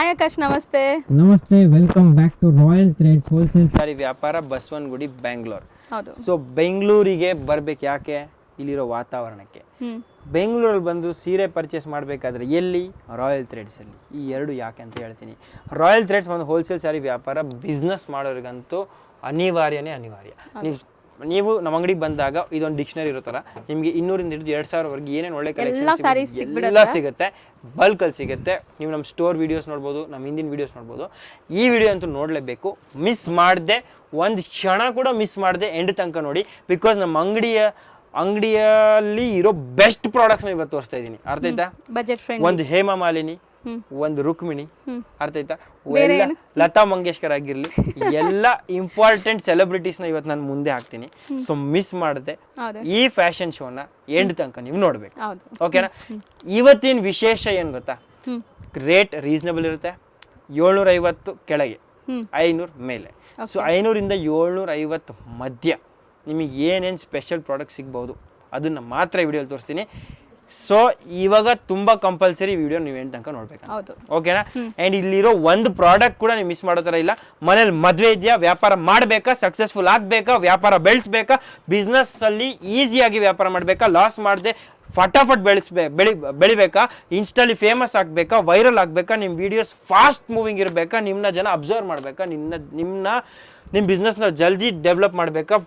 Hi Akash, ನಮಸ್ತೆ. ನಮಸ್ತೆ, welcome back to Royal Threads wholesale sari ವ್ಯಾಪಾರ, ಬಸವನಗುಡಿ, ಬೆಂಗಳೂರು. ಹೌದು. ಸೊ ಬೆಂಗಳೂರಿಗೆ ಬರ್ಬೇಕು ಯಾಕೆ? ಇಲ್ಲಿರೋ ವಾತಾವರಣಕ್ಕೆ. ಬೆಂಗಳೂರಲ್ಲಿ ಬಂದು ಸೀರೆ ಪರ್ಚೇಸ್ ಮಾಡಬೇಕಾದ್ರೆ ಎಲ್ಲಿ? ರಾಯಲ್ ಥ್ರೆಡ್ಸಲ್ಲಿ. ಈ ಎರಡು ಯಾಕೆ ಅಂತ ಹೇಳ್ತೀನಿ. ರಾಯಲ್ ಥ್ರೆಡ್ಸ್ ಒಂದು ಹೋಲ್ಸೇಲ್ ಸ್ಯಾರಿ ವ್ಯಾಪಾರ ಬಿಸ್ನೆಸ್ ಮಾಡೋರಿಗಂತೂ ಅನಿವಾರ್ಯನೇ ಅನಿವಾರ್ಯ. ನೀವು ನಮ್ಮ ಅಂಗಡಿಗೆ ಬಂದಾಗ ಇದೊಂದು ಡಿಕ್ಷನರಿ ಇರೋ ಥರ ನಿಮಗೆ 200 ಹಿಡಿದು 2000ವರೆಗೆ ಏನೇನು ಒಳ್ಳೆ ಕಲೆಕ್ಷನ್ ಎಲ್ಲ ಸಿಗುತ್ತೆ. ಬಲ್ಕಲ್ಲಿ ಸಿಗುತ್ತೆ. ನೀವು ನಮ್ಮ ಸ್ಟೋರ್ ವೀಡಿಯೋಸ್ ನೋಡ್ಬೋದು, ನಮ್ಮ ಹಿಂದಿನ ವೀಡಿಯೋಸ್ ನೋಡ್ಬೋದು. ಈ ವಿಡಿಯೋ ಅಂತೂ ನೋಡಲೇಬೇಕು. ಮಿಸ್ ಮಾಡದೆ, ಒಂದು ಕ್ಷಣ ಕೂಡ ಮಿಸ್ ಮಾಡದೆ ಎಂಡ್ ತನಕ ನೋಡಿ. ಬಿಕಾಸ್ ನಮ್ಮ ಅಂಗಡಿಯಲ್ಲಿ ಇರೋ ಬೆಸ್ಟ್ ಪ್ರಾಡಕ್ಟ್ಸ್ನ ಇವತ್ತು ತೋರಿಸ್ತಾ ಇದ್ದೀನಿ. ಅರ್ಥ ಆಯ್ತಾ? Budget friendly. ಒಂದು ಹೇಮಾ ಮಾಲಿನಿ, ಒಂದು ರುಕ್ಮಿಣಿ, ಅರ್ಥ ಆಯ್ತಾ, ಲತಾ ಮಂಗೇಶ್ಕರ್ ಆಗಿರ್ಲಿ, ಎಲ್ಲ ಇಂಪಾರ್ಟೆಂಟ್ ಸೆಲೆಬ್ರಿಟೀಸ್ನ ಇವತ್ತು ನಾನು ಮುಂದೆ ಹಾಕ್ತೀನಿ. ಸೊ ಮಿಸ್ ಮಾಡದೆ ಈ ಫ್ಯಾಷನ್ ಶೋನ ಎಂಡ್ ತನಕ ನೀವು ನೋಡ್ಬೇಕು. ಓಕೆನಾ? ಇವತ್ತಿನ ವಿಶೇಷ ಏನು ಗೊತ್ತಾ? ರೇಟ್ ರೀಸನಬಲ್ ಇರುತ್ತೆ. 750 ಕೆಳಗೆ, 500 ಮೇಲೆ. ಸೊ 500 ಇಂದ 750 ಮಧ್ಯ ನಿಮಗೆ ಏನೇನು ಸ್ಪೆಷಲ್ ಪ್ರಾಡಕ್ಟ್ ಸಿಗ್ಬೋದು ಅದನ್ನ ಮಾತ್ರ ಈ ವಿಡಿಯೋಲಿ ತೋರಿಸ್ತೀನಿ. ಸೊ ಇವಾಗ ತುಂಬಾ ಕಂಪಲ್ಸರಿ ವಿಡಿಯೋ ನೀವು ಎಂಡ್ ತನಕ ನೋಡ್ಬೇಕು. ಓಕೆನಾ? ಅಂಡ್ ಇಲ್ಲಿರೋ ಒಂದು ಪ್ರಾಡಕ್ಟ್ ಕೂಡ ನೀವು ಮಿಸ್ ಮಾಡೋ ಥರ ಇಲ್ಲ. ಮನೇಲಿ ಮದುವೆ ಇದೆಯಾ, ವ್ಯಾಪಾರ ಮಾಡಬೇಕಾ, ಸಕ್ಸಸ್ಫುಲ್ ಆಗಬೇಕಾ, ವ್ಯಾಪಾರ ಬೆಳೆಸ್ಬೇಕಾ, ಬಿಸ್ನೆಸ್ ಅಲ್ಲಿ ಈಸಿಯಾಗಿ ವ್ಯಾಪಾರ ಮಾಡಬೇಕಾ, ಲಾಸ್ ಮಾಡದೆ ಫಟಾಫಟ್ ಬೆಳಿಬೇಕಾ, ಇನ್ಸ್ಟಾಲಿ ಫೇಮಸ್ ಆಗಬೇಕಾ, ವೈರಲ್ ಆಗಬೇಕಾ, ನಿಮ್ಮ ವಿಡಿಯೋಸ್ ಫಾಸ್ಟ್ ಮೂವಿಂಗ್ ಇರಬೇಕಾ, ನಿಮ್ಮನ್ನ ಜನ ಅಬ್ಸರ್ವ್ ಮಾಡಬೇಕಾ, ನಿಮ್ಮ ಬಿಸ್ನೆಸ್ನ ಜಲ್ದಿ ಡೆವಲಪ್ ಮಾಡಬೇಕಾ,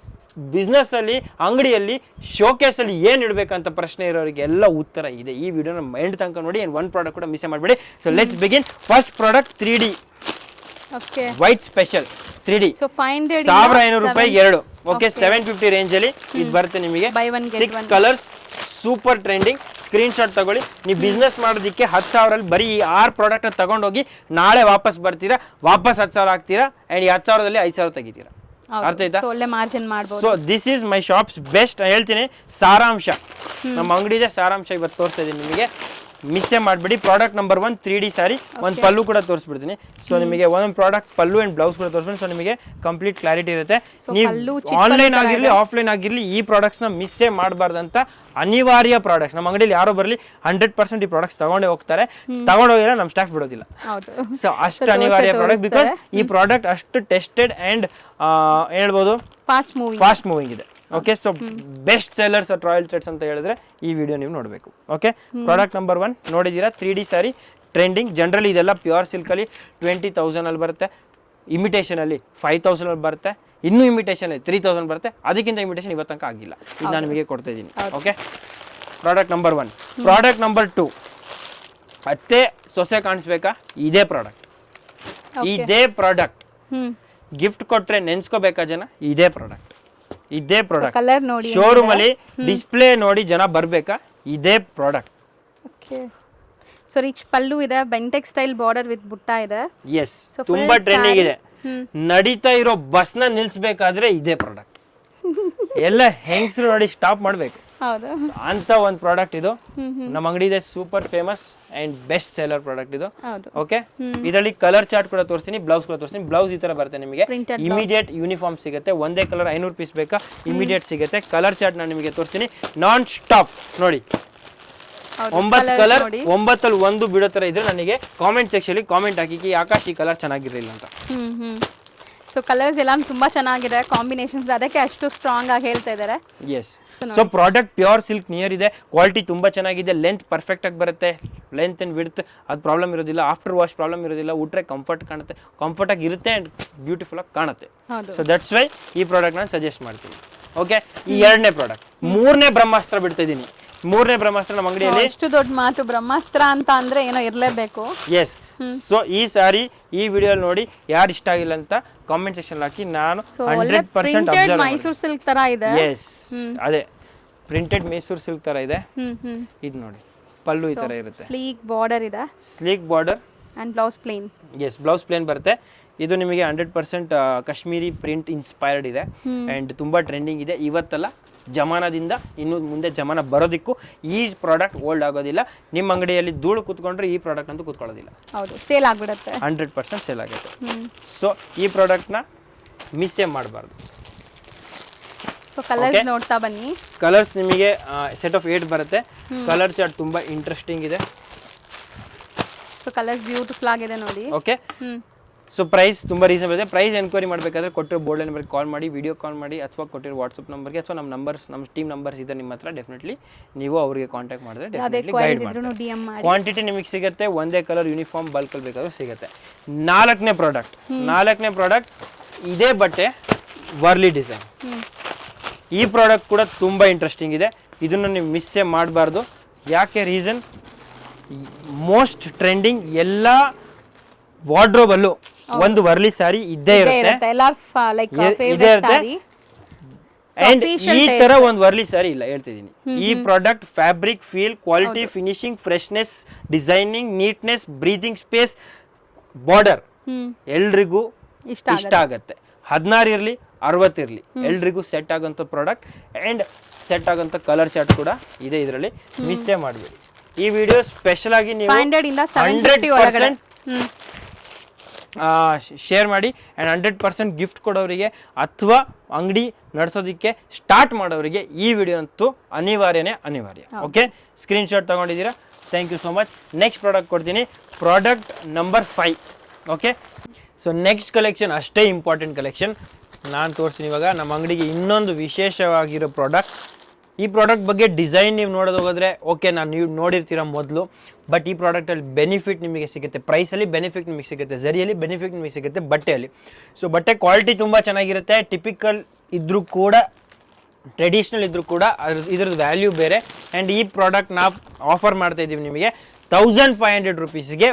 ಬಿಸ್ನೆಸ್ಸಲ್ಲಿ, ಅಂಗಡಿಯಲ್ಲಿ, ಶೋಕೇಸಲ್ಲಿ ಏನು ಇಡಬೇಕಂತ ಪ್ರಶ್ನೆ ಇರೋರಿಗೆ ಎಲ್ಲ ಉತ್ತರ ಇದೆ. ಈ ವಿಡಿಯೋನ ಎಂಡ್ ತನಕ ನೋಡಿ. ಆ್ಯಂಡ್ ಒಂದು ಪ್ರಾಡಕ್ಟ್ ಕೂಡ ಮಿಸ್ ಮಾಡಬೇಡಿ. So let's begin. First product 3D white special 3D. 1500 ರೂಪಾಯಿಗೆ ಎರಡು. ಓಕೆ, 750 ರೇಂಜಲ್ಲಿ ಇದು ಬರುತ್ತೆ ನಿಮಗೆ. 6 colours, super trending. Screen shot ತಗೊಳ್ಳಿ. ನೀವು ಬಿಸ್ನೆಸ್ ಮಾಡೋದಕ್ಕೆ 10,000 ಬರೀ ಈ 6 ಪ್ರಾಡಕ್ಟ್ನ ತಗೊಂಡೋಗಿ ನಾಳೆ ವಾಪಸ್ ಬರ್ತೀರಾ, ವಾಪಸ್ 10,000 ಆಗ್ತೀರಾ. ಆ್ಯಂಡ್ ಈ 10,000ದಲ್ಲಿ 5,000 ತೆಗಿತೀರಾ. ಅರ್ಥ ಆಯ್ತಾ? So this is my shops best. ಹೇಳ್ತೀನಿ ಸಾರಾಂಶ, ನಮ್ಮ ಅಂಗಡಿದೆ ಸಾರಾಂಶ ಇವತ್ತು ತೋರಿಸ್ತಾ ಇದ್ದೀನಿ ನಿಮಗೆ. ಮಿಸ್ಸೇ ಮಾಡಬೇಡಿ. Product number 1 3D sari. ಒಂದು ಪಲ್ಲು ಕೂಡ ತೋರಿಸ್ಬಿಡ್ತೀನಿ. ಸೊ ನಿಮಗೆ ಒಂದೊಂದು ಪ್ರಾಡಕ್ಟ್ ಪಲ್ಲು ಆ್ಯಂಡ್ ಬ್ಲೌಸ್ ಕೂಡ ತೋರಿಸ್ಬಿಡ್ತೀನಿ. ಸೊ ನಿಮಗೆ ಕಂಪ್ಲೀಟ್ ಕ್ಲಾರಿಟಿ ಇರುತ್ತೆ. ನೀವು ಆನ್ಲೈನ್ ಆಗಿರಲಿ, ಆಫ್ಲೈನ್ ಆಗಿರಲಿ, ಈ ಪ್ರಾಡಕ್ಟ್ಸ್ನ ಮಿಸ್ಸೇ ಮಾಡಬಾರ್ದಂತ ಅನಿವಾರ್ಯ ಪ್ರಾಡಕ್ಟ್ಸ್. ನಮ್ಮ ಅಂಗಡಿಯಲ್ಲಿ ಯಾರೋ ಬರಲಿ 100% ಈ ಪ್ರಾಡಕ್ಟ್ಸ್ ತಗೊಂಡೇ ಹೋಗ್ತಾರೆ. ತಗೊಂಡೋಗಿಲ್ಲ ನಮ್ಮ ಸ್ಟಾಫ್ ಬಿಡೋದಿಲ್ಲ. ಸೊ ಅಷ್ಟು ಅನಿವಾರ್ಯ ಪ್ರಾಡಕ್ಟ್. ಬಿಕಾಸ್ ಈ ಪ್ರಾಡಕ್ಟ್ ಅಷ್ಟು ಟೆಸ್ಟೆಡ್ ಆ್ಯಂಡ್ ಹೇಳ್ಬೋದು ಫಾಸ್ಟ್ ಮೂವಿಂಗ್ ಇದೆ. Okay, so best sellers at Royal Threads ಅಂತ ಹೇಳಿದ್ರೆ ಈ ವಿಡಿಯೋ ನೀವು ನೋಡಬೇಕು. ಓಕೆ, ಪ್ರಾಡಕ್ಟ್ ನಂಬರ್ 1 ನೋಡಿದ್ದೀರಾ? 3D sari trending. ಜನರಲಿ ಇದೆಲ್ಲ ಪ್ಯೂರ್ ಸಿಲ್ಕಲ್ಲಿ 20,000 ಬರುತ್ತೆ. ಇಮಿಟೇಷನಲ್ಲಿ 5,000 ಬರುತ್ತೆ. ಇನ್ನೂ ಇಮಿಟೇಷನಲ್ಲಿ 3,000 ಬರುತ್ತೆ. ಅದಕ್ಕಿಂತ ಇಮಿಟೇಷನ್ ಇವತ್ತು ತನಕ ಆಗಿಲ್ಲ. ಇದು ನಾನು ನಿಮಗೆ ಕೊಡ್ತಾ ಇದ್ದೀನಿ. Okay, product number 1. Product number 2 ಅತ್ತೆ ಸೊಸೆ ಕಾಣಿಸ್ಬೇಕಾ? ಇದೇ ಪ್ರಾಡಕ್ಟ್ ಗಿಫ್ಟ್ ಕೊಟ್ರೆ ನೆನ್ಸ್ಕೋಬೇಕಾ ಜನ? ಇದೇ ಪ್ರಾಡಕ್ಟ್ ಶೋರೂಮ್ ಅಲ್ಲಿ ಡಿಸ್ಪ್ಲೇ ನೋಡಿ ಜನ ಬರ್ಬೇಕಾ? ಇದೇ ಪ್ರಾಡಕ್ಟ್. ಸೊ ರಿಚ್ ಪಲ್ಲು ಇದೆ, ಬೆಂಟೆಕ್ ಸ್ಟೈಲ್ ಬಾರ್ಡರ್ ವಿತ್ ಬುಟ್ಟ ಇದೆ. ಎಸ್, ತುಂಬಾ ಟ್ರೆಂಡಿಂಗ್ ಇದೆ. ನಡೀತಾ ಇರೋ ಬಸ್ನ ನಿಲ್ಸ್ಬೇಕಾದ್ರೆ ಇದೇ ಪ್ರಾಡಕ್ಟ್. ಎಲ್ಲ ಹೆಂಗಸರು ನೋಡಿ ಸ್ಟಾಪ್ ಮಾಡ್ಬೇಕು ಅಂತ ಒಂದು ಪ್ರಾಡಕ್ಟ್ ಇದು. ನಮ್ಮ ಅಂಗಡಿ ಇದೆ, super famous and best seller product ಇದು. ಓಕೆ, ಇದರಲ್ಲಿ ಕಲರ್ ಚಾರ್ಟ್ ಕೂಡ ತೋರಿಸ್ತೀನಿ, ಬ್ಲೌಸ್ ಕೂಡ ತೋರಿಸ್ತೀನಿ. ಬ್ಲೌಸ್ ಈ ತರ ಬರುತ್ತೆ ನಿಮಗೆ. ಇಮಿಡಿಯೇಟ್ ಯೂನಿಫಾರ್ಮ್ ಸಿಗುತ್ತೆ. ಒಂದೇ ಕಲರ್ 500 ಪೀಸ್ ಬೇಕಾ? ಇಮಿಡಿಯೇಟ್ ಸಿಗುತ್ತೆ. ಕಲರ್ ಚಾರ್ಟ್ ನಾನು ನಿಮಗೆ ತೋರಿಸ್ತೀನಿ. ನಾನ್ ಸ್ಟಾಪ್ ನೋಡಿ. 9 ಕಲರ್, 9ಲ್ಲಿ 1 ಬಿಡೋ ತರ ಇದ್ರೆ ನನಗೆ ಕಾಮೆಂಟ್ ಸೆಕ್ಷನ್ ಕಾಮೆಂಟ್ ಹಾಕಿ ಆಕಾಶ್ ಈ ಕಲರ್ ಚೆನ್ನಾಗಿರಲಿಲ್ಲ ಅಂತ. ಸೊ ಕಲರ್ಸ್ ಎಲ್ಲ ತುಂಬಾ ಚೆನ್ನಾಗಿದೆ, ಕಾಂಬಿನೇಷನ್ಸ್, ಅದಕ್ಕೆ ಅಷ್ಟು ಸ್ಟ್ರಾಂಗ್ ಆಗಿ ಹೇಳ್ತಾ ಇದ್ದಾರೆ. Yes, so product pure silk near ಇದೆ. ಕ್ವಾಲಿಟಿ ತುಂಬಾ ಚೆನ್ನಾಗಿದೆ. ಲೆಂತ್ ಪರ್ಫೆಕ್ಟ್ ಆಗಿ ಬರುತ್ತೆ. ಲೆಂತ್ ಅಂಡ್ ವಿಡ್ತ್ ಅದು ಪ್ರಾಬ್ಲಮ್ ಇರೋದಿಲ್ಲ. ಆಫ್ಟರ್ ವಾಶ್ ಪ್ರಾಬ್ಲಮ್ ಇರೋದಿಲ್ಲ. ಉಟ್ರೆ ಕಂಫರ್ಟ್ ಕಾಣುತ್ತೆ, ಕಂಫರ್ಟ್ ಆಗಿ ಇರುತ್ತೆ ಅಂಡ್ ಬ್ಯೂಟಿಫುಲ್ ಆಗಿ ಕಾಣುತ್ತೆ. ಸೊ ದಟ್ಸ್ ವೈ ಈ ಪ್ರಾಡಕ್ಟ್ ನಾನು ಸಜೆಸ್ಟ್ ಮಾಡ್ತೀನಿ. ಓಕೆ, ಈ 2ನೇ ಪ್ರಾಡಕ್ಟ್. 3ನೇ ಬ್ರಹ್ಮಾಸ್ತ್ರ ಬಿಡ್ತಾ ಇದ್ದೀನಿ. 3ನೇ ಬ್ರಹ್ಮಾಸ್ತ್ರ ನಮ್ಮ ಅಂಗಡಿಯಲ್ಲಿ. ಎಷ್ಟು ದೊಡ್ಡ ಮಾತು, ಬ್ರಹ್ಮಾಸ್ತ್ರ ಅಂತ ಅಂದ್ರೆ ಏನೋ ಇರಲೇಬೇಕು. ಎಸ್, ಸೊ ಈ ಸಾರಿ ಈ ವಿಡಿಯೋ ನೋಡಿ ಯಾರು ಇಷ್ಟ ಆಗಿಲ್ಲ ಅಂತ ಕಾಮೆಂಟ್ ಸೆಕ್ಷನ್ ಹಾಕಿ. ನಾನು 100% ಮೈಸೂರು ಸಿಲ್ಕ್ ತರ ಇದೆ. ಎಸ್, ಅದೇ ಪ್ರಿಂಟೆಡ್ ಮೈಸೂರು ಸಿಲ್ಕ್ ತರ ಇದೆ. ಇದು ನೋಡಿ, ಪಲ್ಲು ಈ ತರ ಇರುತ್ತೆ. ಸ್ಲೀಕ್ ಬಾರ್ಡರ್ ಇದೆ. Sleek border and blouse plain. Yes, blouse plain ಬರುತ್ತೆ. ಇದು ನಿಮಗೆ 100% ಕಾಶ್ಮೀರಿ ಪ್ರಿಂಟ್ ಇನ್ಸ್ಪೈರ್ಡ್ ಇದೆ ಅಂಡ್ ತುಂಬಾ ಟ್ರೆಂಡಿಂಗ್ ಇದೆ. ಇವತ್ತಲ್ಲ, ಜಮಾನದಿಂದ ಇನ್ನು ಮುಂದೆ ಜಮಾನ ಬರೋದಕ್ಕೂ ಈ ಪ್ರಾಡಕ್ಟ್ ಓಲ್ಡ್ ಆಗೋದಿಲ್ಲ. ನಿಮ್ಮ ಅಂಗಡಿಯಲ್ಲಿ ಧೂಳು ಕೂತ್ಕೊಂಡ್ರೆ ಈ ಪ್ರಾಡಕ್ಟ್ ಅಂತೂ ಕೂತ್ಕೊಳ್ಳೋದಿಲ್ಲ. ಹೌದು, ಸೇಲ್ ಆಗ್ಬಿಡುತ್ತೆ. 100% ಸೇಲ್ ಆಗುತ್ತೆ. ಸೊ ಈ ಪ್ರಾಡಕ್ಟ್ನ ಮಿಸ್ಸೇ ಮಾಡಬಾರ್ದು. ಸೊ ಕಲರ್ಸ್ ನೋಡ್ತಾ ಬನ್ನಿ. ಕಲರ್ಸ್ ನಿಮಗೆ ಸೆಟ್ ಆಫ್ 8 ಬರುತ್ತೆ. ಕಲರ್ ಚಾರ್ಟ್ ತುಂಬಾ ಇಂಟ್ರೆಸ್ಟಿಂಗ್ ಇದೆ. ಸೊ ಕಲರ್ಸ್ ಬ್ಯೂಟಿಫುಲ್ ಆಗಿದೆ ನೋಡಿ. ಓಕೆ, ಸೊ ಪ್ರೈಸ್ ತುಂಬ ರೀಸನಬಲ್ ಇದೆ. ಪ್ರೈಸ್ ಎನ್ಕ್ವೈರಿ ಮಾಡಬೇಕಾದ್ರೆ ಕೊಟ್ಟಿರೋ ಬೋರ್ಡ್ ನಂಬರ್ಗೆ ಕಾಲ್ ಮಾಡಿ, ವಿಡಿಯೋ ಕಾಲ್ ಮಾಡಿ, ಅಥವಾ ಕೊಟ್ಟಿರೋ ವಾಟ್ಸಪ್ ನಂಬರ್ಗೆ ಅಥವಾ ನಮ್ಮ ಟೀಮ್ ನಂಬರ್ಸ್ ಇದೆ ನಿಮ್ಮ ಹತ್ರ, ಡೆಫಿನೆಟ್ಲಿ ನೀವು ಅವರಿಗೆ ಕಾಂಟ್ಯಾಕ್ಟ್ ಮಾಡಿದ್ರೆ ಡೆಫಿನೆಟ್ಲಿ ಗೈಡ್ ಮಾಡ್ತಾರೆ. ಕ್ವಾಂಟಿಟಿ ನಿಮಗೆ ಸಿಗುತ್ತೆ, ಒಂದೇ ಕಲರ್ ಯೂನಿಫಾರ್ಮ್ ಬಲ್ಕಲ್ಲಿ ಬೇಕಾದ್ರೂ ಸಿಗುತ್ತೆ. ನಾಲ್ಕನೇ ಪ್ರಾಡಕ್ಟ್ ಇದೇ ಬಟ್ಟೆ ವರ್ಲಿ ಡಿಸೈನ್. ಈ ಪ್ರಾಡಕ್ಟ್ ಕೂಡ ತುಂಬ ಇಂಟ್ರೆಸ್ಟಿಂಗ್ ಇದೆ, ಇದನ್ನು ನೀವು ಮಿಸ್ಸೇ ಮಾಡಬಾರ್ದು. ಯಾಕೆ ರೀಸನ್, ಮೋಸ್ಟ್ ಟ್ರೆಂಡಿಂಗ್ ಎಲ್ಲ ವಾರ್ಡ್ರೋಬಲ್ಲೂ ಒಂದು ವರ್ಲಿ ಸ್ಯಾರಿ ಇದ್ದೇ ಇರುತ್ತೆ. ಅಂಡ್ ಈ ತರ ಒಂದು ವರ್ಲಿ ಸ್ಯಾರಿ ಇಲ್ಲ, ಹೇಳ್ತಿದ್ದೀನಿ. ಈ product fabric, feel, quality, finishing, freshness, designing, neatness, breathing space, border ಎಲ್ರಿಗೂ ಇಷ್ಟ ಆಗತ್ತೆ. 16 ಇರಲಿ 60 ಇರಲಿ ಎಲ್ರಿಗೂ ಸೆಟ್ ಆಗೋಂಥ ಪ್ರಾಡಕ್ಟ್ ಅಂಡ್ ಸೆಟ್ ಆಗೋಂಥ ಕಲರ್ ಚಾರ್ಟ್ ಕೂಡ ಇದೆ ಇದರಲ್ಲಿ, ಮಿಸ್ಸೇ ಮಾಡಬೇಡಿ. ಈ ವಿಡಿಯೋ ಸ್ಪೆಷಲ್ ಆಗಿ ನೀವು 100% ಶೇರ್ ಮಾಡಿ ಆ್ಯಂಡ್ 100% ಗಿಫ್ಟ್ ಕೊಡೋರಿಗೆ ಅಥವಾ ಅಂಗಡಿ ನಡೆಸೋದಕ್ಕೆ ಸ್ಟಾರ್ಟ್ ಮಾಡೋರಿಗೆ ಈ ವಿಡಿಯೋ ಅಂತೂ ಅನಿವಾರ್ಯ. ಓಕೆ, ಸ್ಕ್ರೀನ್ಶಾಟ್ ತೊಗೊಂಡಿದ್ದೀರಾ, thank you so much. Next product ಕೊಡ್ತೀನಿ, product number 5. Okay, so next collection ಅಷ್ಟೇ ಇಂಪಾರ್ಟೆಂಟ್ ಕಲೆಕ್ಷನ್ ನಾನು ತೋರಿಸ್ತೀನಿ ಇವಾಗ. ನಮ್ಮ ಅಂಗಡಿಗೆ ಇನ್ನೊಂದು ವಿಶೇಷವಾಗಿರೋ ಪ್ರಾಡಕ್ಟ್. ಈ ಪ್ರಾಡಕ್ಟ್ ಬಗ್ಗೆ ಡಿಸೈನ್ ನೀವು ನೋಡೋದು ಹೋಗೋದ್ರೆ ಓಕೆ, ನೀವು ನೋಡಿರ್ತೀರ ಮೊದಲು, ಬಟ್ ಈ ಪ್ರಾಡಕ್ಟಲ್ಲಿ ಬೆನಿಫಿಟ್ ನಿಮಗೆ ಸಿಗುತ್ತೆ, ಪ್ರೈಸಲ್ಲಿ ಬೆನಿಫಿಟ್ ನಿಮಗೆ ಸಿಗುತ್ತೆ, ಝರಿಯಲ್ಲಿ ಬೆನಿಫಿಟ್ ನಿಮಗೆ ಸಿಗುತ್ತೆ, ಬಟ್ಟೆಯಲ್ಲಿ. ಸೊ ಬಟ್ಟೆ ಕ್ವಾಲಿಟಿ ತುಂಬ ಚೆನ್ನಾಗಿರುತ್ತೆ, ಟಿಪಿಕಲ್ ಇದ್ರೂ ಕೂಡ, ಟ್ರೆಡಿಷ್ನಲ್ ಇದ್ರೂ ಕೂಡ ಇದ್ರದ್ದು ವ್ಯಾಲ್ಯೂ ಬೇರೆ. ಆ್ಯಂಡ್ ಈ ಪ್ರಾಡಕ್ಟ್ ನಾವು ಆಫರ್ ಮಾಡ್ತಾ ಇದ್ದೀವಿ ನಿಮಗೆ 1500 rupeesಗೆ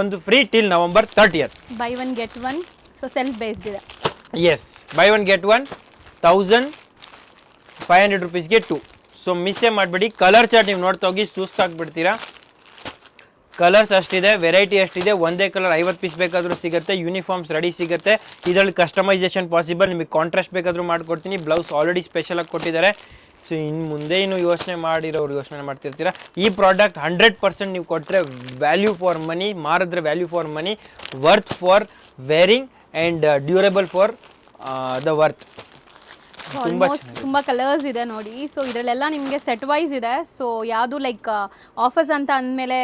ಒಂದು free till November 30th. Buy one get one, so self based ಇದೆ. Yes, buy one get one 1500 rupeesಗೆ 2. ಸೊ ಮಿಸ್ಸೇ ಮಾಡಬೇಡಿ. ಕಲರ್ ಚಾರ್ಟ್ ನೀವು ನೋಡ್ತಾ ಹೋಗಿ ಸುಸ್ತಾಗ್ಬಿಡ್ತೀರಾ. Colours ಅಷ್ಟಿದೆ, variety ಅಷ್ಟಿದೆ. ಒಂದೇ ಕಲರ್ 50 ಪೀಸ್ ಬೇಕಾದರೂ ಸಿಗುತ್ತೆ, ಯೂನಿಫಾರ್ಮ್ಸ್ ರೆಡಿ ಸಿಗುತ್ತೆ. ಇದರಲ್ಲಿ ಕಸ್ಟಮೈಸೇಷನ್ ಪಾಸಿಬಲ್, ನಿಮಗೆ ಕಾಂಟ್ರಾಸ್ಟ್ ಬೇಕಾದರೂ ಮಾಡಿಕೊಡ್ತೀನಿ. ಬ್ಲೌಸ್ ಆಲ್ರೆಡಿ ಸ್ಪೆಷಲಾಗಿ ಕೊಟ್ಟಿದ್ದಾರೆ. ಸೊ ಇನ್ನು ಮುಂದೆ ಯೋಚನೆ ಮಾಡ್ತಿರ್ತೀರಾ. ಈ ಪ್ರಾಡಕ್ಟ್ 100% ನೀವು ಕೊಟ್ಟರೆ ವ್ಯಾಲ್ಯೂ ಫಾರ್ ಮನಿ, ಮಾರಿದ್ರೆ value for money, worth for wearing and durable for the worth. ತುಂಬ ಕಲರ್ಸ್ ಇದೆ ನೋಡಿ. ಸೊ ಇದರಲ್ಲೆಲ್ಲ ನಿಮಗೆ ಸೆಟ್ ವೈಸ್ ಇದೆ. ಸೊ ಯಾವುದು ಲೈಕ್ ಆಫರ್ಸ್ ಅಂತ ಅಂದಮೇಲೆ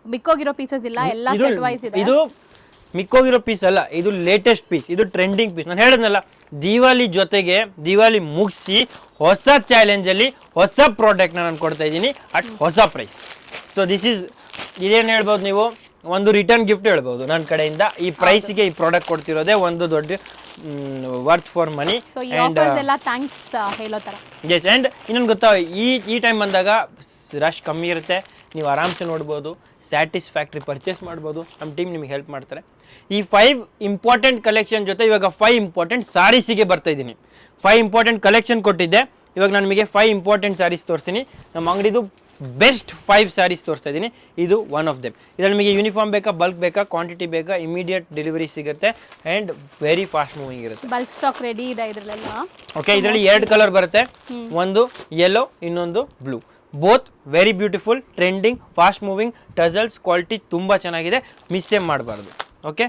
ಮಿಕ್ಕೋಗಿರೋ ಪೀಸಸ್ ಇಲ್ಲ, ಎಲ್ಲ ಸೆಟ್ ವೈಸ್ ಇದೆ. ಇದು ಮಿಕ್ಕೋಗಿರೋ ಪೀಸ್ ಅಲ್ಲ, ಇದು ಲೇಟೆಸ್ಟ್ ಪೀಸ್, ಇದು ಟ್ರೆಂಡಿಂಗ್ ಪೀಸ್. ನಾನು ಹೇಳಿದ್ನಲ್ಲ, ದಿವಾಲಿ ಮುಗಿಸಿ ಹೊಸ ಚಾಲೆಂಜಲ್ಲಿ ಹೊಸ ಪ್ರಾಡಕ್ಟ್ನ ನಾನು ಕೊಡ್ತಾ ಇದ್ದೀನಿ ಅಟ್ ಹೊಸ ಪ್ರೈಸ್. ಸೊ ಇದೇನು ಹೇಳ್ಬೋದು, ನೀವು ಒಂದು ರಿಟರ್ನ್ ಗಿಫ್ಟ್ ಹೇಳ್ಬೋದು ನನ್ನ ಕಡೆಯಿಂದ. ಈ ಪ್ರೈಸಿಗೆ ಈ ಪ್ರಾಡಕ್ಟ್ ಕೊಡ್ತಿರೋದೇ ಒಂದು ದೊಡ್ಡ worth for money. Yes, and ಇನ್ನೊಂದು ಗೊತ್ತಾ, ಈ ಟೈಮ್ ಬಂದಾಗ ರಶ್ ಕಮ್ಮಿ ಇರುತ್ತೆ, ನೀವು ಆರಾಮ್ಸೆ ನೋಡ್ಬೋದು, ಸ್ಯಾಟಿಸ್ಫ್ಯಾಕ್ಟ್ರಿ ಪರ್ಚೇಸ್ ಮಾಡ್ಬೋದು. ನಮ್ಮ ಟೀಮ್ ನಿಮಗೆ ಹೆಲ್ಪ್ ಮಾಡ್ತಾರೆ. ಈ 5 ಇಂಪಾರ್ಟೆಂಟ್ ಕಲೆಕ್ಷನ್ ಜೊತೆ ಇವಾಗ 5 ಇಂಪಾರ್ಟೆಂಟ್ ಸ್ಯಾರೀಸಿಗೆ ಬರ್ತಾ ಇದ್ದೀನಿ. 5 ಇಂಪಾರ್ಟೆಂಟ್ ಕಲೆಕ್ಷನ್ ಕೊಟ್ಟಿದ್ದೆ, ಇವಾಗ ನಾನು ನಿಮಗೆ 5 ಇಂಪಾರ್ಟೆಂಟ್ ಸ್ಯಾರೀಸ್ ತೋರಿಸ್ತೀನಿ. ನಮ್ಮ ಅಂಗಡಿದು ಬೆಸ್ಟ್ 5 ಸ್ಯಾರೀಸ್ ತೋರಿಸ್ತಾ ಇದ್ದೀನಿ, ಇದು ಒನ್ ಆಫ್ ದೆಮ್. ಇದರಲ್ಲಿ ನಿಮಗೆ ಯೂನಿಫಾರ್ಮ್ ಬೇಕಾ, ಬಲ್ಕ್ ಬೇಕಾ, ಕ್ವಾಂಟಿಟಿ ಬೇಕಾ, ಇಮಿಡಿಯೇಟ್ ಡೆಲಿವರಿ ಸಿಗುತ್ತೆ ಆ್ಯಂಡ್ ವೆರಿ ಫಾಸ್ಟ್ ಮೂವಿಂಗ್ ಇರುತ್ತೆ. ಬಲ್ಕ್ ಸ್ಟಾಕ್ ರೆಡಿ ಇದೆ ಇದರಲ್ಲೆಲ್ಲ. ಓಕೆ, ಇದರಲ್ಲಿ 2 ಕಲರ್ ಬರುತ್ತೆ, ಒಂದು ಯೆಲ್ಲೋ, ಇನ್ನೊಂದು blue. Both very beautiful, trending, fast moving, tassels, quality ತುಂಬ ಚೆನ್ನಾಗಿದೆ, ಮಿಸ್ಸೇ ಮಾಡಬಾರ್ದು. ಓಕೆ,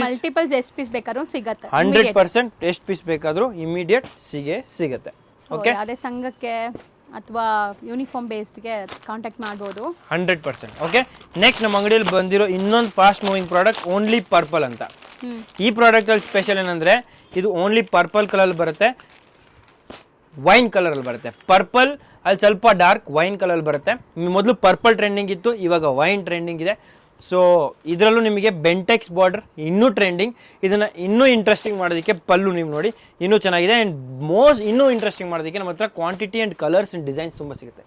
ಮಲ್ಟಿಪಲ್ಸ್ ಎಷ್ಟು ಪೀಸ್ ಬೇಕಾದ್ರೂ ಸಿಗುತ್ತೆ, 100% ಎಷ್ಟು ಪೀಸ್ ಬೇಕಾದರೂ ಇಮಿಡಿಯೇಟ್ ಸಿಗುತ್ತೆ. ಓಕೆ, ಅದೇ ಸಂಘಕ್ಕೆ ಅಥವಾ ಯೂನಿಫಾರ್ಮ್ ಬೇಸ್ಡ್ಗೆ ಕಾಂಟ್ಯಾಕ್ಟ್ ಮಾಡ್ಬೋದು 100%. ಓಕೆ, ನೆಕ್ಸ್ಟ್ ನಮ್ಮ ಅಂಗಡಿಯಲ್ಲಿ ಬಂದಿರೋ ಇನ್ನೊಂದು fast moving product only purple ಅಂತ. ಈ ಪ್ರಾಡಕ್ಟಲ್ಲಿ ಸ್ಪೆಷಲ್ ಏನಂದರೆ, ಇದು ಓನ್ಲಿ ಪರ್ಪಲ್ ಕಲರ್ ಬರುತ್ತೆ, ವೈನ್ ಕಲರಲ್ಲಿ ಬರುತ್ತೆ. ಪರ್ಪಲ್ ಅಲ್ಲಿ ಸ್ವಲ್ಪ ಡಾರ್ಕ್ ವೈನ್ ಕಲರ್ ಬರುತ್ತೆ. ಮೊದಲು ಪರ್ಪಲ್ ಟ್ರೆಂಡಿಂಗ್ ಇತ್ತು, ಇವಾಗ ವೈನ್ ಟ್ರೆಂಡಿಂಗ್ ಇದೆ. ಸೊ ಇದರಲ್ಲೂ ನಿಮಗೆ ಬೆಂಟೆಕ್ಸ್ ಬಾರ್ಡರ್ ಇನ್ನೂ ಟ್ರೆಂಡಿಂಗ್. ಇದನ್ನು ಇನ್ನೂ ಇಂಟ್ರೆಸ್ಟಿಂಗ್ ಮಾಡೋದಕ್ಕೆ ಪಲ್ಲು ನೀವು ನೋಡಿ ಇನ್ನೂ ಚೆನ್ನಾಗಿದೆ. ಆ್ಯಂಡ್ ಇನ್ನೂ ಇಂಟ್ರೆಸ್ಟಿಂಗ್ ಮಾಡೋದಕ್ಕೆ ನಮ್ಮ ಹತ್ರ quantity and colours and designs ತುಂಬ ಸಿಗುತ್ತೆ.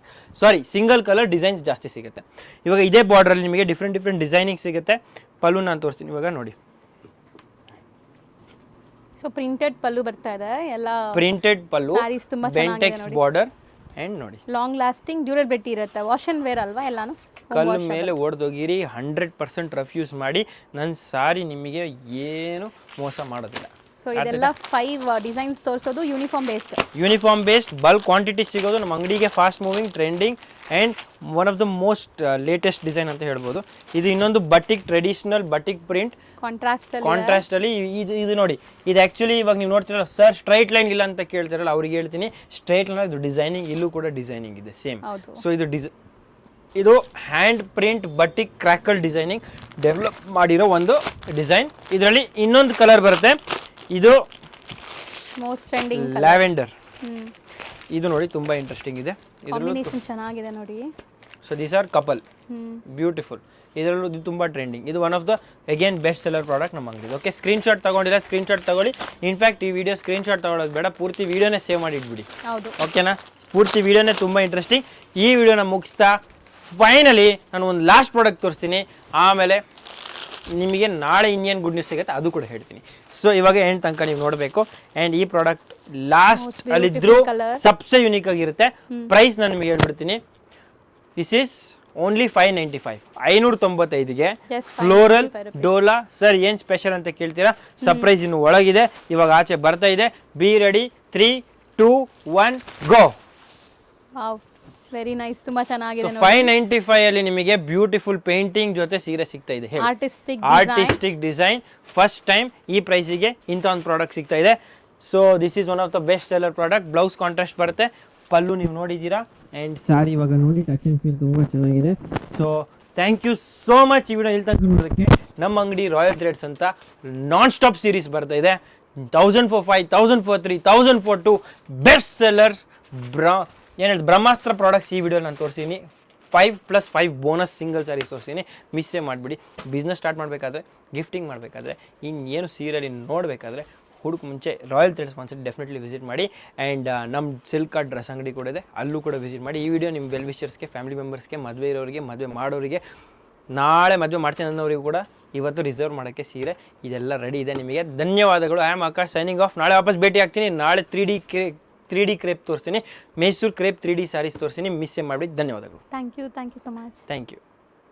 ಸಿಂಗಲ್ ಕಲರ್ ಡಿಸೈನ್ಸ್ ಜಾಸ್ತಿ ಸಿಗುತ್ತೆ. ಇವಾಗ ಇದೇ ಬಾರ್ಡ್ರಲ್ಲಿ ನಿಮಗೆ ಡಿಫ್ರೆಂಟ್ ಡಿಸೈನಿಂಗ್ ಸಿಗುತ್ತೆ. ಪಲ್ಲು ನಾನು ತೋರಿಸ್ತೀನಿ ಇವಾಗ ನೋಡಿ. ಸೊ ಪ್ರಿಂಟೆಡ್ ಪಲ್ಲು ಬರ್ತಾ ಇದೆ, ಎಲ್ಲ printed pallu, Bentex border and ನೋಡಿ ಲಾಂಗ್ ಲಾಸ್ಟಿಂಗ್ ಡ್ಯೂರಬಿಲಿಟಿ ಇರುತ್ತೆ. ವಾಶ್ ಆ್ಯಂಡ್ ವೇರ್ ಅಲ್ವಾ ಎಲ್ಲಾನು? ಕಲ್ಲು ಮೇಲೆ ಓಡ್ದೋಗಿರಿ, 100% ರಫ್ಯೂಸ್ ಮಾಡಿ, ನನ್ನ ಸಾರಿ ನಿಮಗೆ ಏನು ಮೋಸ ಮಾಡೋದಿಲ್ಲ. ಸೊ ಇದೆಲ್ಲ 5 ಡಿಸೈನ್ಸ್ ತೋರಿಸೋದು ಯೂನಿಫಾರ್ಮ್ ಬೇಸ್ಡ್, ಬಲ್ಕ್ ಕ್ವಾಂಟಿಟಿ ಸಿಗೋದು ನಮ್ಮ ಅಂಗಡಿಗೆ. Fast moving, trending and one of the most latest design ಅಂತ ಹೇಳ್ಬೋದು. ಇದು ಇನ್ನೊಂದು batik, traditional batik print contrast ಅಲ್ಲಿ. ಇದು ನೋಡಿ, ಇದು ಆ್ಯಕ್ಚುಲಿ ಇವಾಗ ನೀವು ನೋಡ್ತಿರಲ್ಲ ಸರ್, ಸ್ಟ್ರೈಟ್ ಲೈನ್ ಇಲ್ಲ ಅಂತ ಕೇಳ್ತಿರಲ್ಲ, ಅವ್ರಿಗೆ ಹೇಳ್ತೀನಿ ಸ್ಟ್ರೈಟ್ ಲೈನ್, ಇದು ಡಿಸೈನಿಂಗ್, ಇಲ್ಲೂ ಕೂಡ ಡಿಸೈನಿಂಗ್ ಇದೆ ಸೇಮ್. ಸೊ ಇದು ಇದು hand print batik crackle designing develop ಮಾಡಿರೋ ಒಂದು ಡಿಸೈನ್. ಇದರಲ್ಲಿ ಇನ್ನೊಂದು ಕಲರ್ ಬರುತ್ತೆ, ಇದು ಮೋಸ್ಟ್ ಟ್ರೆಂಡಿಂಗ್ ಲ್ಯಾವೆಂಡರ್. ಇದು ನೋಡಿ ತುಂಬ ಇಂಟ್ರೆಸ್ಟಿಂಗ್ ಇದೆ, ಕಾಂಬಿನೇಷನ್ ಚೆನ್ನಾಗಿದೆ ನೋಡಿ. So these are couple, beautiful. ಇದರಲ್ಲೂ ಇದು ತುಂಬ ಟ್ರೆಂಡಿಂಗ್. ಇದು one of the again best seller product ನಮ್ಮ ಅಂಗಡಿ. ಓಕೆ, ಸ್ಕ್ರೀನ್ಶಾಟ್ ತಗೊಂಡಿಲ್ಲ, ಸ್ಕ್ರೀನ್ಶಾಟ್ ತಗೊಳ್ಳಿ. ಇನ್ಫ್ಯಾಕ್ಟ್ ಈ ವಿಡಿಯೋ ಸ್ಕ್ರೀನ್ಶಾಟ್ ತಗೊಳ್ಳೋದು ಬೇಡ, ಪೂರ್ತಿ ವಿಡಿಯೋನೇ ಸೇವ್ ಮಾಡಿ ಇಟ್ಬಿಡಿ. ಹೌದು, ಓಕೆನಾ? ಪೂರ್ತಿ ವಿಡಿಯೋನೇ ತುಂಬ ಇಂಟ್ರೆಸ್ಟಿಂಗ್. ಈ ವಿಡಿಯೋನ ಮುಗಿಸ್ತಾ ಫೈನಲಿ ನಾನು ಒಂದು ಲಾಸ್ಟ್ ಪ್ರಾಡಕ್ಟ್ ತೋರಿಸ್ತೀನಿ, ಆಮೇಲೆ ನಿಮಗೆ ನಾಳೆ ಇನ್ನೇನು ಗುಡ್ ನ್ಯೂಸ್ ಸಿಗುತ್ತೆ ಅದು ಕೂಡ ಹೇಳ್ತೀನಿ. ಸೊ ಇವಾಗ ಎಂಡ್ ತನಕ ನೀವು ನೋಡಬೇಕು. ಆ್ಯಂಡ್ ಈ ಪ್ರಾಡಕ್ಟ್ ಲಾಸ್ಟ್ ಅಲ್ಲಿದ್ದರೂ ಸಬ್ಸೆ ಯುನೀಕ್ ಆಗಿರುತ್ತೆ. ಪ್ರೈಸ್ ನಾನು ನಿಮಗೆ ಹೇಳ್ಬಿಡ್ತೀನಿ. ದಿಸ್ ಈಸ್ ಓನ್ಲಿ 595, 595ಗೆ ಫ್ಲೋರಲ್ ಡೋಲಾ. ಸರ್ ಏನು ಸ್ಪೆಷಲ್ ಅಂತ ಕೇಳ್ತೀರಾ? ಸರ್ಪ್ರೈಸ್ ಇನ್ನು ಒಳಗಿದೆ, ಇವಾಗ ಆಚೆ ಬರ್ತಾ ಇದೆ. Be ready, 3, 2, 1 go. Wow, very nice, ತುಂಬಾ ಚೆನ್ನಾಗಿದೆ. 595 ಅಲ್ಲಿ ನಿಮಗೆ ಬ್ಯೂಟಿಫುಲ್ ಪೇಂಟಿಂಗ್ ಜೊತೆ ಸೀರೆ ಸಿಗ್ತಾ ಇದೆ. ಆರ್ಟಿಸ್ಟಿಕ್ ಡಿಸೈನ್ ಫಸ್ಟ್ ಟೈಮ್ ಈ ಪ್ರೈಸಿಗೆ ಇಂಥ ಒಂದು ಪ್ರಾಡಕ್ಟ್ ಸಿಗ್ತಾ ಇದೆ. So this is one of the best seller product. Blouse contrast ಬರುತ್ತೆ, ಪಲ್ಲು ನೀವು ನೋಡಿದ್ದೀರಾ, ಆ್ಯಂಡ್ ಸಾರಿ ಇವಾಗ ನೋಡಿ ಟಚ್ ಆ್ಯಂಡ್ ಫೀಲ್ ತುಂಬ ಚೆನ್ನಾಗಿದೆ. So thank you so much ಈ ವಿಡಿಯೋ ಇಲ್ಲಿ ತನಕ ನೋಡೋದಕ್ಕೆ. ನಮ್ಮ ಅಂಗಡಿ ರಾಯಲ್ ಥ್ರೆಡ್ಸ್ ಅಂತ ನಾನ್ ಸ್ಟಾಪ್ ಸೀರೀಸ್ ಬರ್ತಾ ಇದೆ. 1004, 1003, 1042 ಬೆಸ್ಟ್ ಸೆಲ್ಲರ್ಸ್ ಏನು ಹೇಳಿ ಬ್ರಹ್ಮಾಸ್ತ್ರ ಪ್ರಾಡಕ್ಟ್ಸ್ ಈ ವಿಡಿಯೋ ನಾನು ತೋರಿಸಿದ್ದೀನಿ. 5+5 ಬೋನಸ್ ಸಿಂಗಲ್ ಸ್ಯಾರೀಸ್ ತೋರಿಸ್ತೀನಿ, ಮಿಸ್ಸೇ ಮಾಡಿಬಿಡಿ. ಬಿಸ್ನೆಸ್ ಸ್ಟಾರ್ಟ್ ಮಾಡಬೇಕಾದ್ರೆ, ಗಿಫ್ಟಿಂಗ್ ಮಾಡಬೇಕಾದ್ರೆ, ಇನ್ನೇನು ಸೀರಿಯಲಿ ನೋಡಬೇಕಾದ್ರೆ ಹುಡುಕ್ ಮುಂಚೆ ರಾಯಲ್ ಥ್ರೆಡ್ಸ್ ಒಂದ್ಸರಿ ಡೆಫಿನೆಟ್ಲಿ ವಿಸಿಟ್ ಮಾಡಿ. ಆ್ಯಂಡ್ ನಮ್ಮ ಸಿಲ್ಕ್ ಕಾರ್ಡ್ ಡ್ರೆಸ್ ಅಂಗಡಿ ಕೂಡ ಇದೆ, ಅಲ್ಲೂ ಕೂಡ ವಿಸಿಟ್ ಮಾಡಿ. ಈ ವಿಡಿಯೋ ನಿಮ್ಮ ವೆಲ್ ವಿಷರ್ಸ್ಗೆ, ಫ್ಯಾಮಿಲಿ ಮೆಂಬರ್ಸ್ಗೆ, ಮದುವೆ ಇರೋರಿಗೆ, ಮದುವೆ ಮಾಡೋರಿಗೆ, ನಾಳೆ ಮದುವೆ ಮಾಡ್ತೀನಿ ಅನ್ನೋರಿಗೆ ಕೂಡ ಇವತ್ತು ರಿಸರ್ವ್ ಮಾಡೋಕ್ಕೆ ಸೀರೆ ಇದೆಲ್ಲ ರೆಡಿ ಇದೆ ನಿಮಗೆ. ಧನ್ಯವಾದಗಳು. I am Akash signing off. ನಾಳೆ ವಾಪಸ್ ಭೇಟಿ ಆಗ್ತೀನಿ. ನಾಳೆ 3D ಕ್ರೇಪ್ ತೋರಿಸ್ತೀನಿ, ಮೈಸೂರು ಕ್ರೇಪ್ 3D ಸ್ಯಾರೀಸ್ ತೋರಿಸ್ತೀನಿ, ಮಿಸ್ಸೇ ಮಾಡಿಬಿಡಿ. ಧನ್ಯವಾದಗಳು. Thank you so much. Thank you.